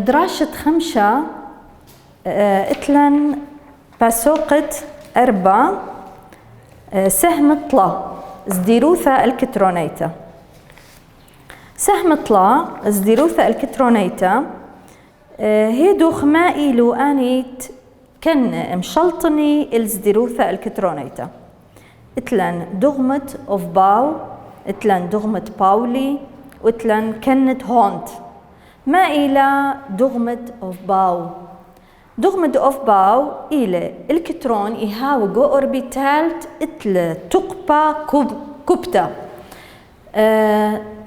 دراشة خمشة اتلن باسوقة أربع سهم طلا زديروثا الكترونيتا. سهم طلا زديروثا الكترونيتا هيدو خمائي لو آنيت كان مشلطني الزديروثا الكترونيتا. اتلن دغمت اوف باو، اتلن دغمت باولي، واتلن كنت هونت. ما إلى دغمت اوف باو. دغمت اوف باو إلى الكترون يهاو جو اوربيتالت اتل تقبا كوبتا.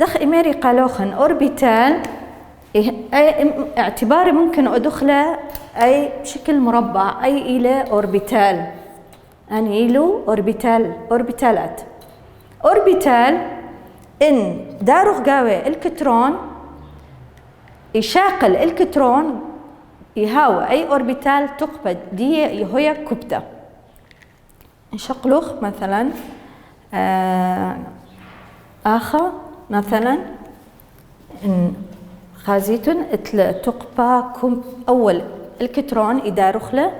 دخ إماري قالوخن اوربيتال اعتباري ممكن أدخله أي بشكل مربع أي إلى اوربيتال. أني إلو اوربيتالات. اوربيتال إن داروغ جاوي الكترون يشاقل الكترون يهاوى أي اوربيتال تقبض دي يهويا كوبتا. نشقلوخ مثلا آخر مثلا إن خازيتون اتل تقبا كم أول الكترون يداروخ له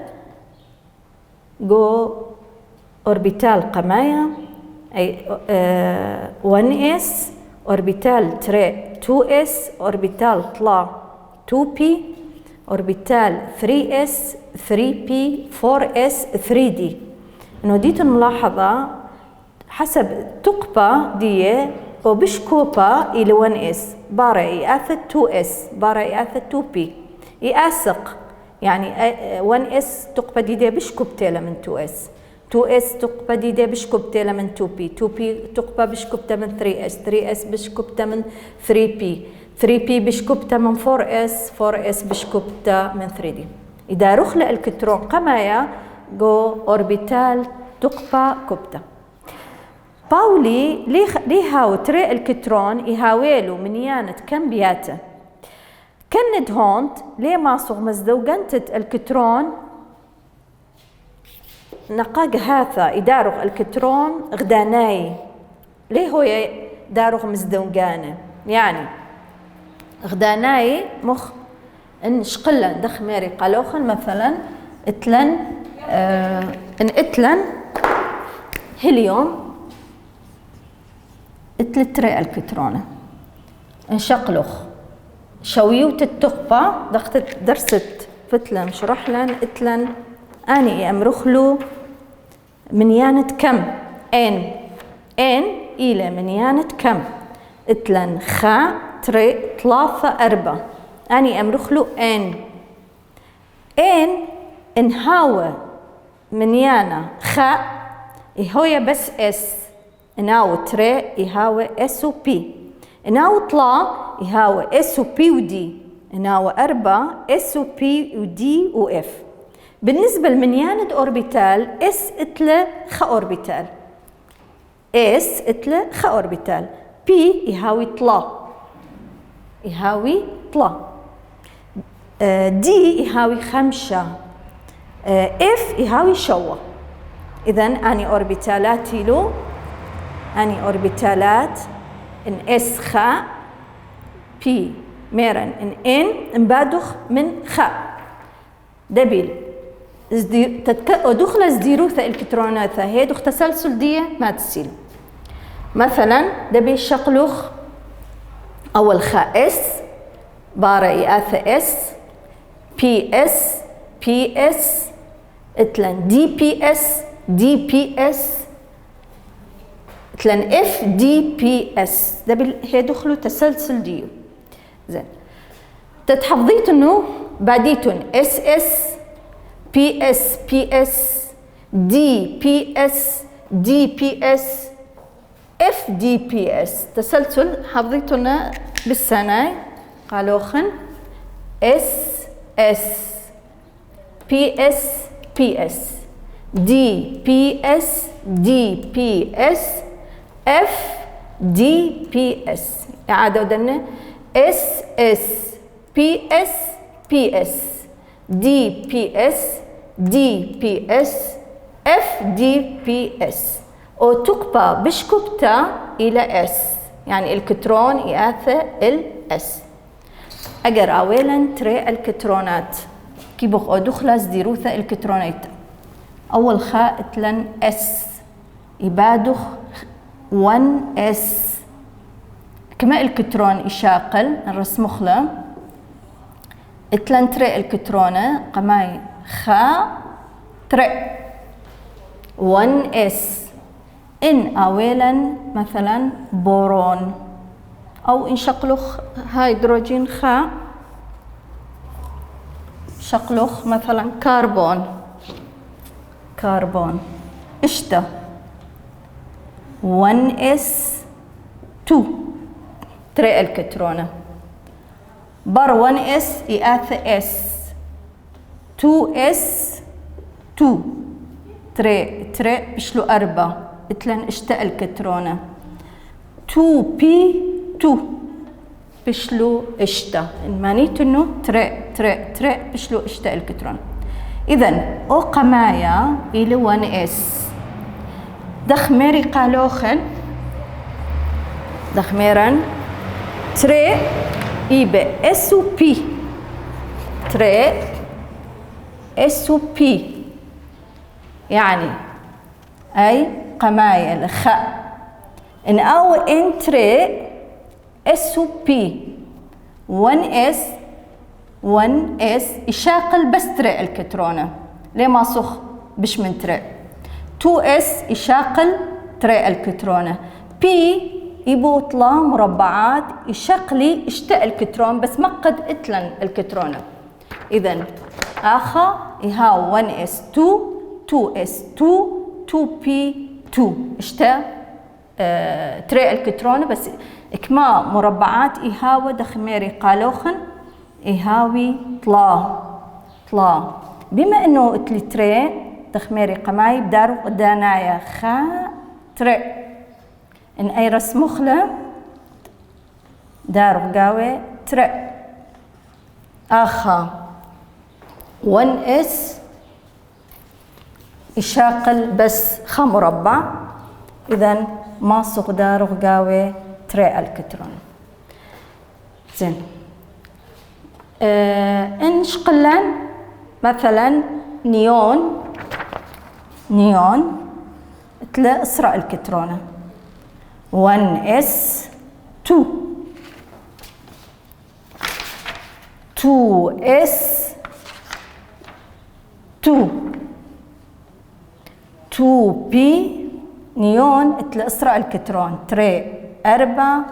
جو اوربيتال قمايا أي 1s اوربيتال تري 2s اوربيتال طلا 2p اوربيتال 3s 3p 4s 3d. انه ديتو ملاحظة حسب تقبا دي وبشكوبا إلى 1s بارا يأثد 2s بارا يأثد 2p يأسق يعني 1s تقبا دي بشكوبتيلا من 2s 2s تقبا دي بشكوبتيلا من 2p 2p تقبا بشكوبتا من 3s 3s بشكوبتا من 3p 3p بشكوبتا من 4s 4s بشكوبتا من 3d. إذا رخل الكترون قمايا جو أوربيتال تقبا كوبتا. باولي ليه هاو تري الكترون يهاويلو من يانة كم بياته كند هونت ليه ماسوغ مزدوجنتت الكترون نقاق هاثا يداروغ الكترون غداناي ليه هو داروغ مزدوجانه يعني غداناي مخ ان شقلن دخ ميري قالوخن مثلا اتلن ان اتلن هيليوم اتلتري الكترونه انشقلوخ شويوت التقبة دخت درست فتلن شرحلن اتلن اني امرخلو من يانة كم ان الى من يانة كم اتلن خا تري 3 4 اني امرخلو ان انهاوى من يانا خا يهويا بس اس اناو تري يهاوى اس و بي اناو طلا يهاوى اس و بي و دي اناو 4 اس و بي و دي و اف. بالنسبة لمنيانة اوربيتال اس اتلا خا اوربيتال اس اتلا خا اوربيتال بي يهاوي طلا دي يهاوي 5 اف يهاوي شوة. اذن اني اوربيتالاتي له اني اوربيتالات ان اس خا بي ميرن ان مبادخ من خا دبيل ودخل زديروثا الكترونات هي دخ تسلسل دي ما تسيل. مثلا دبي شقلوخ اول خا اس بارا إياثا اس بي اس اتلن دي بي اس اتلن اف دي بي اس دبل هي دخلوا تسلسل ديو. زين تتحفظيت انه بعديتون اس بي اس دي بي اس اف دي بي اس تسلسل حفظيتنا بالسنة قالوخن اس بي اس دي بي اس اف دي بي اس. إعادة ودنا اس بي اس دي بي اس اف دي بي اس وتقبى بشكبتا الى اس يعني الكترون ياثى الاس. أجر أولا تري الكترونات كي بقى دخلة زديروثة الكترونات أول خاء تلن اس يبادخ 1 اس كما الكترون يشاقل الرسمخلة تلن تري الكترونة قماي خاء تري 1 اس إن أولا مثلا بورون أو إن شقلخ هيدروجين خاء شقلخ مثلا كربون اشتا 1 اس 2 تري الكترونة بر 1 اس إياث اس 2 اس 2 تري بشلو 4 اتلن اشتا الكترونة 2 بي 2 بشلو اشتا معنيته انه تري بشلو اشتا الكترون. اذا او قمايا الى 1 اس دخميري قالوخن دخميرن تري ايبه اس و بي تري اس و بي يعني اي قمايا الخاء ان او ان تري اس و بي 1 اس يشاقل بس تري الكترونة ليه ما صخ بش من تري 2 اس يشاقل تري الكترونة بي يبو طلا مربعات يشقلي اشتاء الكترون بس مقد اتلن الكترونة. اذا اخا يهاو 1 اس 2 اس 2 بي 2 اشتاء تري الكترونة بس إكما مربعات إيهاوي دخميري قالوخن إيهاوي طلا بما إنه اتلي تري دخميري قماي بدارو قدانايا خا تري إن أي رسمخلة دارو قاوي تري آخا 1 اس يشاقل بس خا مربع إذن ما صق دارو قاوي تري الكترون. زين إن شقلن مثلا نيون تلا إسراء الكترونة 1 اس 2 اس 2 بي نيون تلا إسراء الكترون تري 4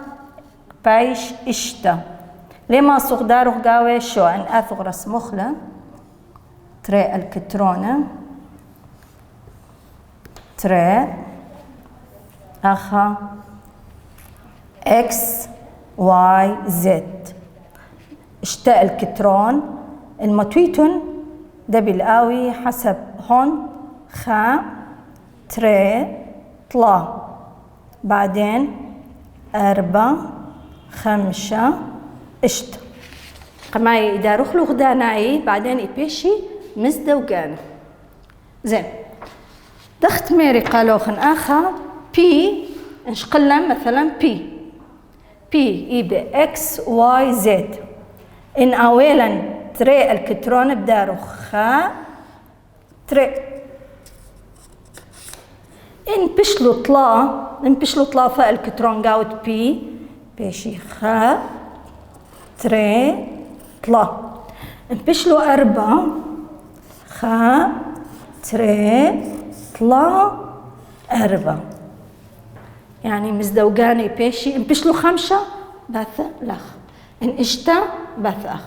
بايش اشتا لما صغ دارو قاوي شو ان اثغ رسمخلة تري الكترونة تري اخا اكس واي زد اشتا الكترون المتويتون ده بالقاوي حسب هون خا تري طلا بعدين 4 5 اشتا قماي إذا رخلو غداناي بعدين إبيشي مزدوجان. زين دخت ميري قالوخن آخا بي انشقلن مثلا بي إيبي إكس واي زد إن أولا تري الكترون بدارو خا تري إن بشلو طلا فالكترون قاوت بي بيشي خا تري طلا إن بشلو 4 خا تري طلا 4 يعني مزدوجاني بيشي إن بشلو 5 باث لخ إن اشتا باث أخ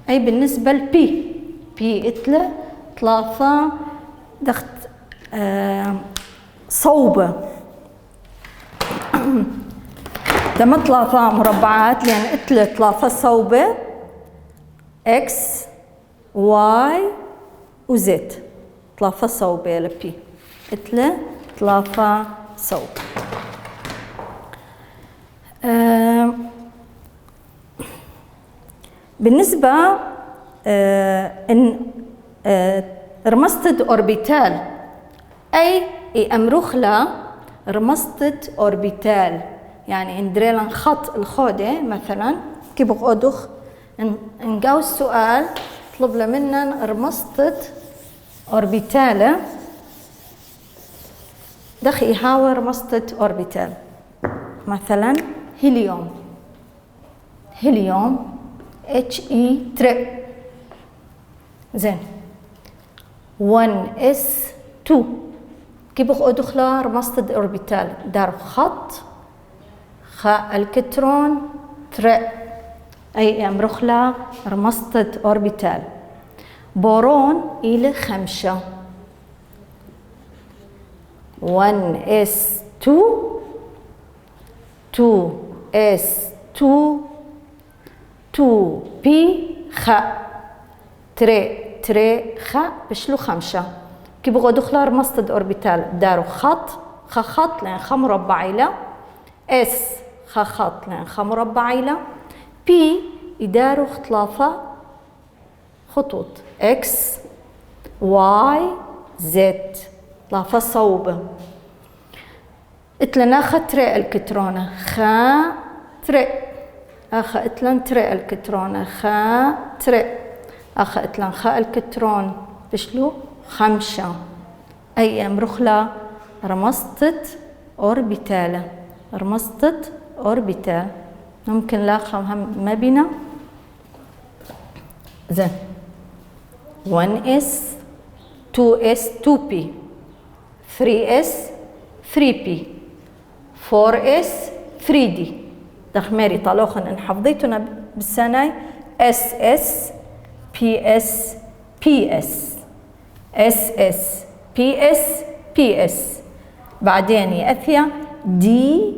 أي بالنسبة لبي إتلا 3 دخت صوبة دم 3 مربعات لأن اتلا 3 صوبة اكس واي وزد 3 صوبة لبي اتلا 3 صوب. بالنسبة إن رمستد أوربيتال أي أمرخلا رمستد أوربيتال يعني إن دريلان خط الخودة مثلا كي بقودخ نقاو السؤال طلب منا رمسطة أوربيتالة دخي هاو رمسطة أوربيتال. مثلا هيليوم He3 زين 1s2 كيف أدخل رمسطة أوربيتال دار خط خاء الكترون تر أي أمرخلا رمسطة أوربيتال. بورون إلى 5 1s2 2s2 2p خاء تري خاء بشلو 5 كي بغوا دخل رمسطة أوربيتال داروا خط لأن خ مربع إلى اس خط لأن خ مربع إلى بي يداروا 3 خطوط اكس واي زد 3 صوبة. اتلنا تري الكترونة تري اتلن تري الكترونة تري اتلن الكترون بشلو 5 أي أمرخلا رمسطة أوربيتال ممكن لاخم هم ما بينا زين 1s 2s 2p 3s 3p 4s 3d دخميري طالوخن ان حفظيتنا بالسنة ss ps ps ss ps ps بعدين يأثيا دي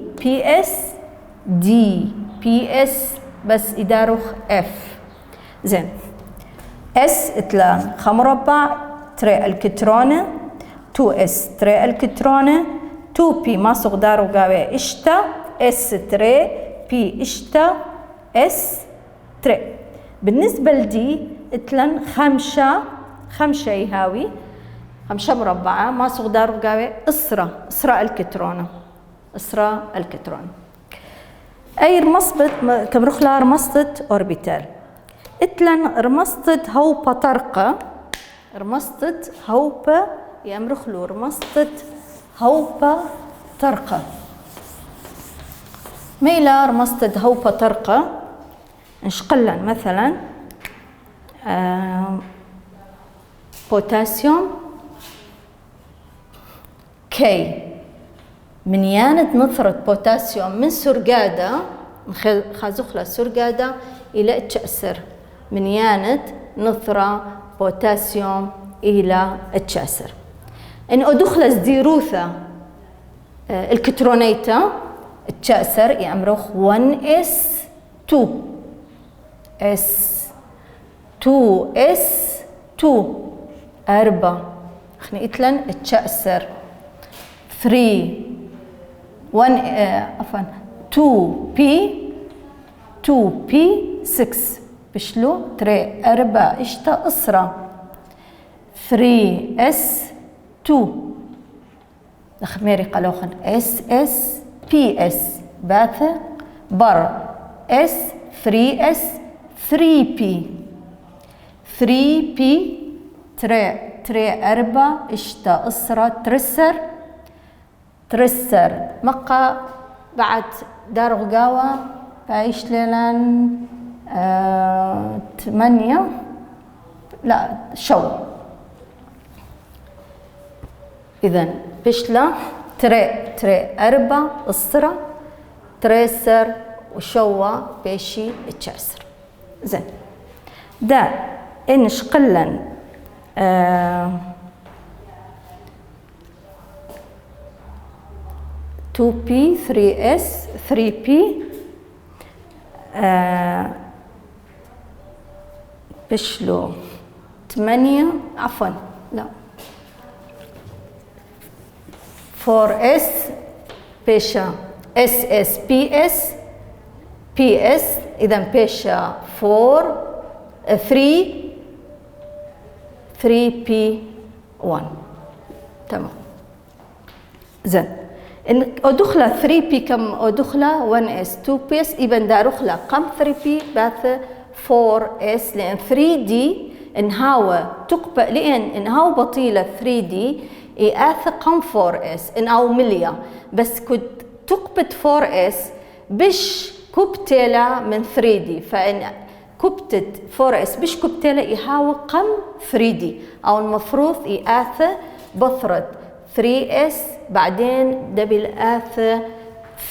بي اس بس يداروخ اف زين اس اتلان خمربع تري الكترونة 2s تري الكترونة 2p ما صغدارو قاوي اشتا اس تري بي اشتا اس تري. بالنسبة لدي اتلن 5 يهاوي 5 مربعة ما صغدارو قاوي اسرة الكترونة أي رمسطة كم رخلا رمسطة أوربيتال. اتلن رمسطة هوبا طرقة يمرخلو رمسطة هوبا طرقة ميلا رمسطة هوبا طرقة نشقلن مثلا بوتاسيوم كي من يانت نثرة بوتاسيوم من سرقادة خازخلة سرقادة إلى تشأسر من يانت نثرة بوتاسيوم إلى تشأسر إن أدخل زديروثة الكترونيتا تشأسر يأمرخ 1s2 2s2 4 خني إتلن تشأسر 3 1 عفوا 2p 6 بشلو 4 اشتا اسرة 3s2 دخميري قالوخن ss ps باثة بر s 3s 3p 3p 4 اشتا اسرة ترسر مقا بعد دار غقاوة بعيش ليلان 8 لا شو إذن بشلا تري 4 الصرة تريسر وشوا بيشي تشاسر زين دا إنش قلن 2p 3s 3p بشلو 8 عفوا لا 4s بيشا ss ps ps إذا بيشا 4 3p1 تمام زين إن أدخل 3p كم أدخل 1s 2ps إذا دارخلا قم 3p باث 4S لأن 3D إنهاو تقبل لأن إنهاو بطيلة 3D إياث قم 4S إنهاو مليا بس كنت تقبت 4S بش كبتلا من 3D فإن كبتت 4S بش كبتلا إيهاو قم 3D أو المفروض إياث بثرت 3S بعدين دبل آث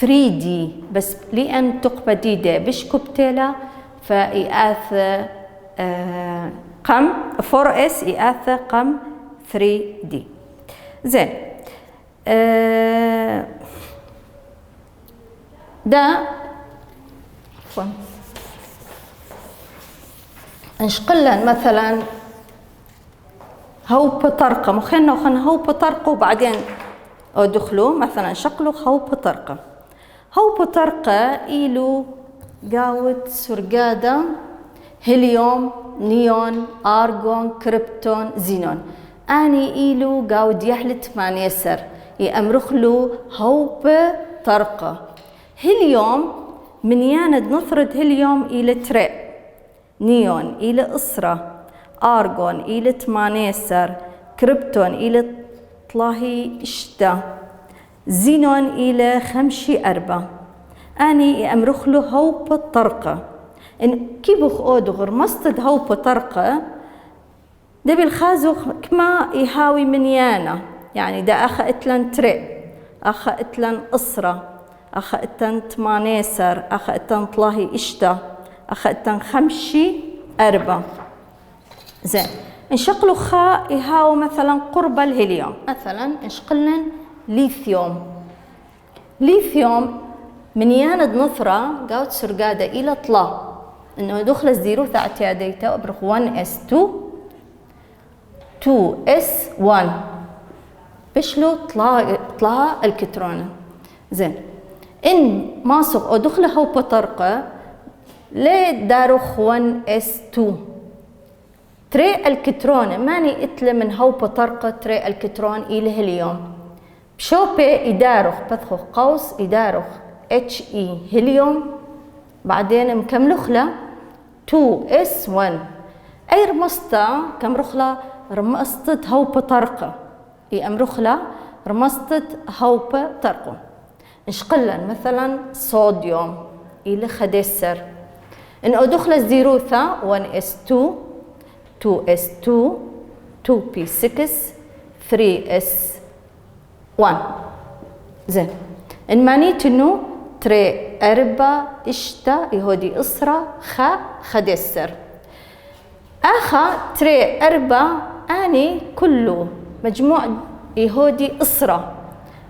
3D بس لأن تقبة ديدة بش كبتلا فإياث قم 4S إياث قم 3D زين. ده نشقلن مثلا هو بطرقة مخنا وخنا هو بطرقة وبعدين أدخلوا مثلا شقلوا هو بطرقة إيلو قاوت سرقادة هيليوم نيون أرغون كريبتون زينون أني إيلو قاود يحلت مانيسر يأمرخلو هو بطرقة هيليوم من ياند نثرد هيليوم إلى تري نيون إلى إسرة أرغون إلى تمانيسر كريبتون إلى طلاهي إشتا زينون إلى 4 أني أمرخلو هو بطرقة إن كيبوخ أودغر مستد هو بطرقة ده بالخازوخ كما يهاوي منيانا يعني ده أخا إتلن تري أخا إتلن إسرة أخا إتلن تمانيسر أخا إتلن طلاهي إشتا أخا إتلن 4 زين. نشقلو خا يهاو مثلا قرب الهيليوم مثلا نشقلن ليثيوم من ياند نثرة قاوت سرقادة إلى طلا إنه دخل الزيرو ثاعت ياديتا وبرخ 1s2 2s1 بشلو طلا الكترون زين. إن ماسق أو دخل هو بطرقة ليه داروخ 1s2 تري الكترون ماني اتله من هو بطرقة تري الكترون إلى هيليوم بشوبي يداروخ بثخو قوس يداروخ HE هيليوم بعدين مكملوخلا 2s1 أي رمستا كم رخلا رمستت هو بطرقة يأمرخلا رمستت هو بطرقة نشقلن مثلا صوديوم إلى خدسر إن أدخل الزيروثا 1s2 2s2 2p6 3s1 زين. إن مانيت إنه تري 4 إشتا يهودي إسرة خدسر آخا تري 4 أني كله مجموع يهودي إسرة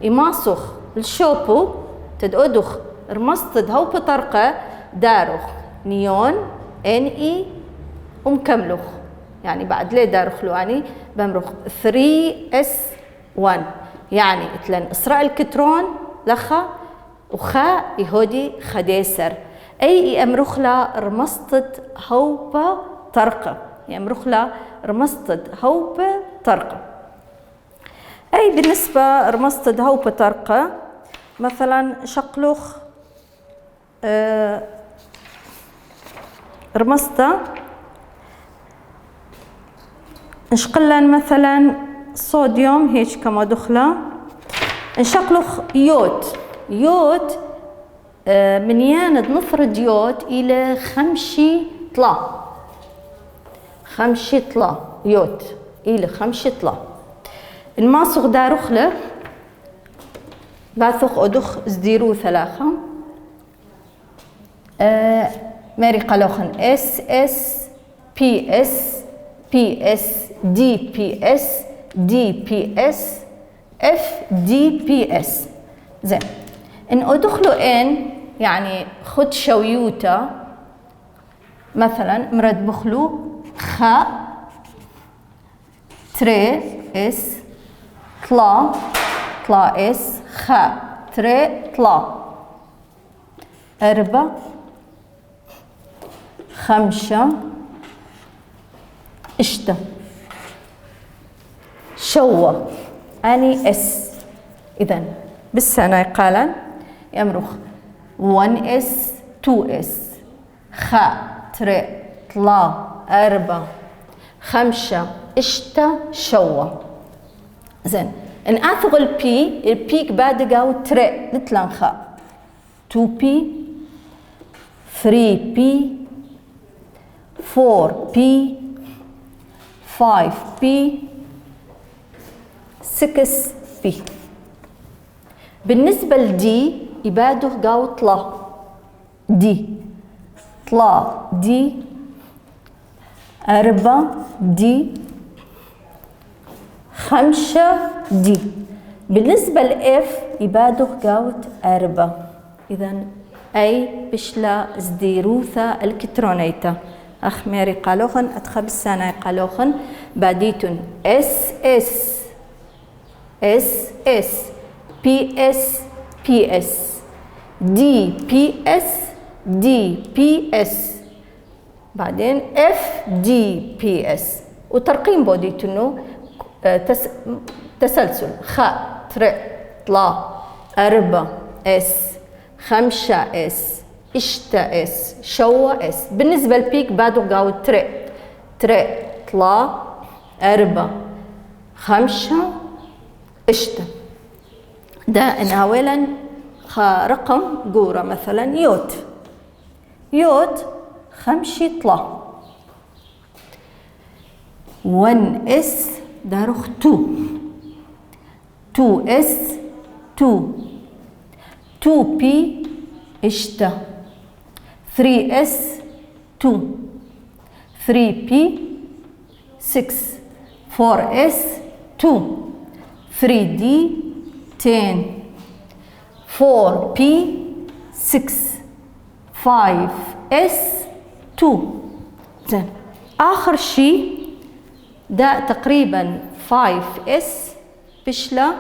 يماسخ الشوبو تدودخ رمستد هو بطرقة داروخ نيون NE ومكملوخ يعني بعد ليه داروخلو أني بمرخ 3s1 يعني اتلن إسراء الكترون لخا وخا يهودي خديسر أي أمرخلا رمستد هوبا طرقة أمرخلا رمستد هوبا طرقة أي بالنسبة رمستد هوبا طرقة مثلا شقلوخ رمستا نشقلن مثلا صوديوم هيك كما دخله نشقلوخ يوت من ياند نفرد يوت إلى 5 طلا يوت إلى 5 طلا الماسخ داروخله باثخ أدخ زديرو 3 ماري قالوخن SS PS PS DPS DPS FDPS زين. إن أدخلوا إن يعني خد شويوتا مثلا مرد بخلو خا تري اس طلا اس خا تري طلا 4 5 اشتا شوى أني اس إذن بالسنة قالا يمرخ 1s 2s خا تري طلا أربا خمسة إشتا شوا. زين نأثغ البي بعد قاو تري نتلنخا 2P 3P 4P 5P 6P. بالنسبة لدي يبادو قاو طلا دي طلا دي أربعة دي خمسة دي. بالنسبة لإف يبادو قاوت أربعة. إذن أي بشلا زديروثا الكترونيتا أخ ميري قالوخن أتخب السنة قالوخن باديتون اس اس اس اس بي اس بي اس دي بي اس دي بي اس بعدين اف دي بي اس. وترقيم بوديتونو تسلسل خاء تر طلا أربعة اس خمسة اس إشتا اس شوا اس. بالنسبة للبيك بادو قاو تر طلا أربعة خمسة إشتا. ده أولا رقم قورة مثلا يوت خمسة طلا 1 اس داروخ 2 اس 2 بي إشتا 3 اس 2 3 بي 6 4 اس 2 3 دي 10 4 بي 6 5 اس 2. زين آخر شي ده تقريبا 5 اس بشلا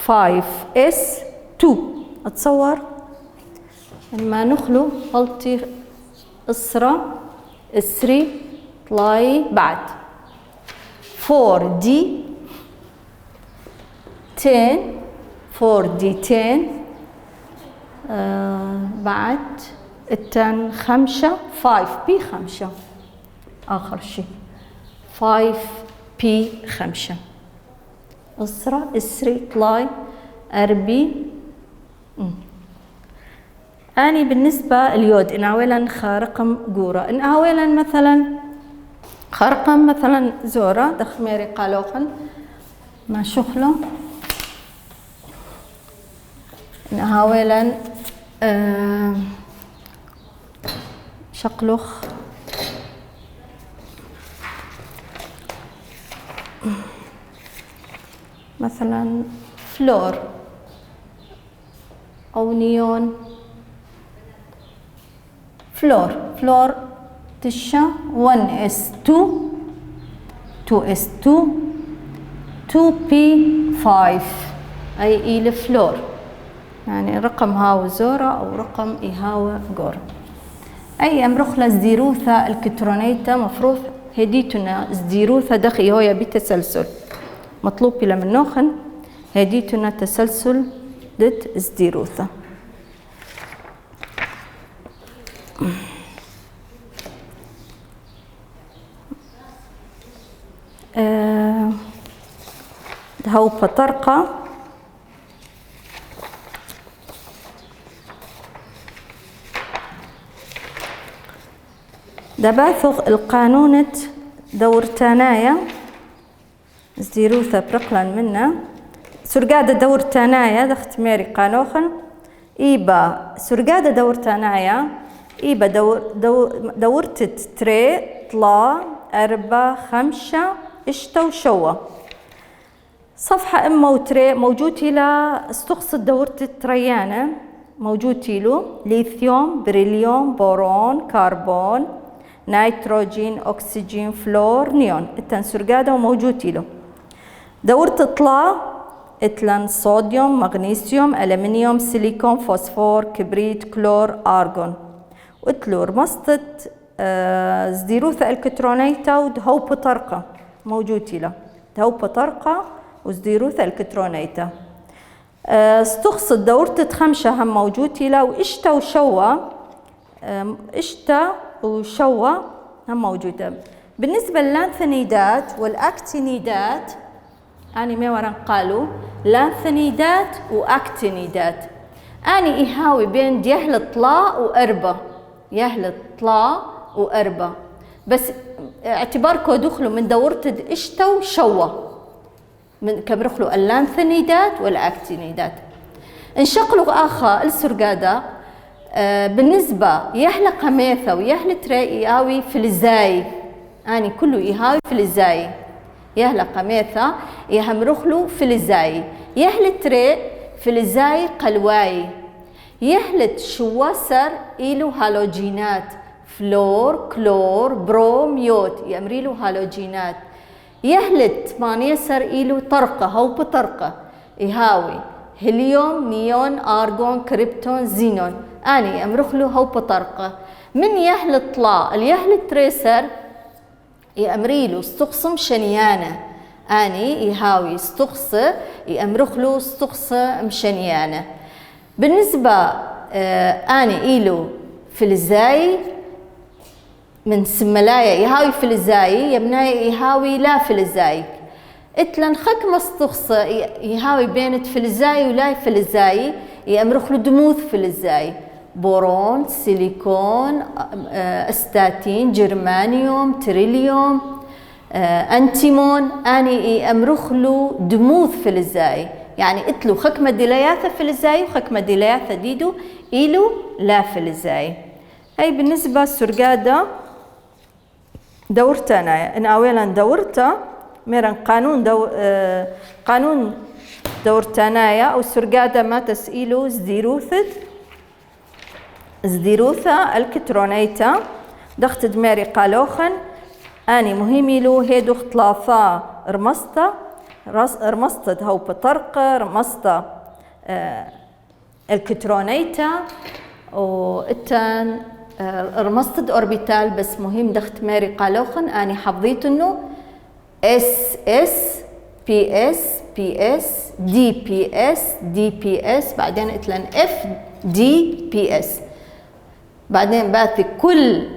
5 اس 2. اتصور لما نخلو غلطي اسرة اسري طلاي بعد 4 دي 10 4 دي 10 بعد التن 5 بي 5 آخر شي 5 بي 5 أسرة إسري طلاي أربي. أني بالنسبة اليود إن أولا خارقم قورة إن أولا مثلا خارقم مثلا زورة دخميري قالوخن ما شخله إن أولا شقلوخ مثلا فلور أو نيون فلور تشا 1 اس 2 اس 2 بي 5 أي إلى فلور يعني رقم هاو زورة أو رقم إيهاو غور. أي أمرخلا زديروثا الكترونيتا مفروض هديتنا زديروثا دخي هويا بتسلسل مطلوب إلى من نوخن هديتنا تسلسل دت زديروثا. هاو بطرقة دباثغ القانونة دورتانايا زديروثا برقلان منا سرقادة دورتانايا دخت ميري قانوخن إيبا سرقادة دورتانايا إيبا دورتت تري طلا أربعة خمسة إشتا وشوا. صفحة إما وتري موجود لا استقصد دورت التريانة موجود له ليثيوم بريليوم بورون كربون نيتروجين أكسجين فلور نيون التنسرقادة وموجود له. دورت طلا اتلان صوديوم مغنيسيوم ألمنيوم سيليكون فوسفور كبريت كلور أرغون وتلور مسطت زديروثا الكترونيتا ودهو بطرقة موجود له دهو بطرقة وزديروثا الكترونيتا. استقصد دورت خمسة هم موجود له وإشتا وشوا اشتا وشوا هم موجودة. بالنسبة للانثنيدات والأكتينيدات أني ما ورا قالوا لانثنيدات وأكتينيدات. أني إيهاوي بين يهل طلاء وأربة، يهل طلاء وأربة، بس اعتباركم دخلوا من دورة اشتا وشوا من كبرخلوا اللانثنيدات والأكتينيدات. انشقلوا آخا السرقادة بالنسبة يهل قميثة ويهل تري إيهاوي فلزاي، أني كله إيهاوي فلزاي، يهل قميثة يهمرخلو فلزاي، يهل تري فلزاي قلواي، يهلت شواسر إلو هالوجينات فلور كلور بروميوت يمريلو هالوجينات، يهلت مانيسر إلو طرقة هو بطرقة إيهاوي هيليوم نيون أرغون كريبتون زينون، أني أمرخلو هو بطرقة. من يهل طلا اليهل تريسر يأمريلو استقصم شنيانة، أني يهاوي استقصة يأمرخلو استقصة مشنيانة. بالنسبة أني إيلو فلزاي من سملايا يهاوي فلزاي يبناي يهاوي لا فلزاي، اتلن خكمة استقصة يهاوي بينت فلزاي ولا فلزاي يأمرخلو دموث فلزاي، بورون سيليكون استاتين جرمانيوم تريليوم انتيمون، اني امرخلو دموث فلزاي، يعني اتلو خكمة ديلياثة فلزاي وخكمة ديلياثة ديدو إيلو لا فلزاي. هاي بالنسبة للسرقادة دورتنا إن أولا دورتا ميران قانون دورتنايا أو سرقادة ما تسئيلو زديروثا الكترونيتا دخت دماري قالوخن أني مهميلو هيدو ثلاثة رمسطة هو بطرقة رمسطة الكترونيتا وإتان رمسطة أوربيتال، بس مهم دخت ماري قالوخن أني حفظيت إنه SS PS PS DPS DPS بعدين إتلان FDPS، بعدين باتي كل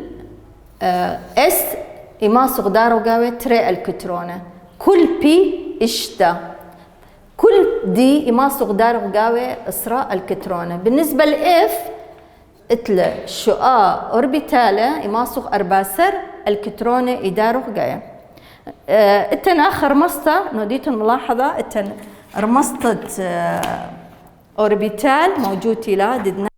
اس إما صغدار وقاوي تري الكترونة، كل بي إشتا، كل دي إما صغدار وقاوي إسراء الكترونة. بالنسبة لإف إتلا شقاء أوربيتالة إما صغ أرباسر الكترونة إدارو وقاوي. إتن آخر مسطة نوديت الملاحظة إتن رمسطة أوربيتال موجود لا ددنا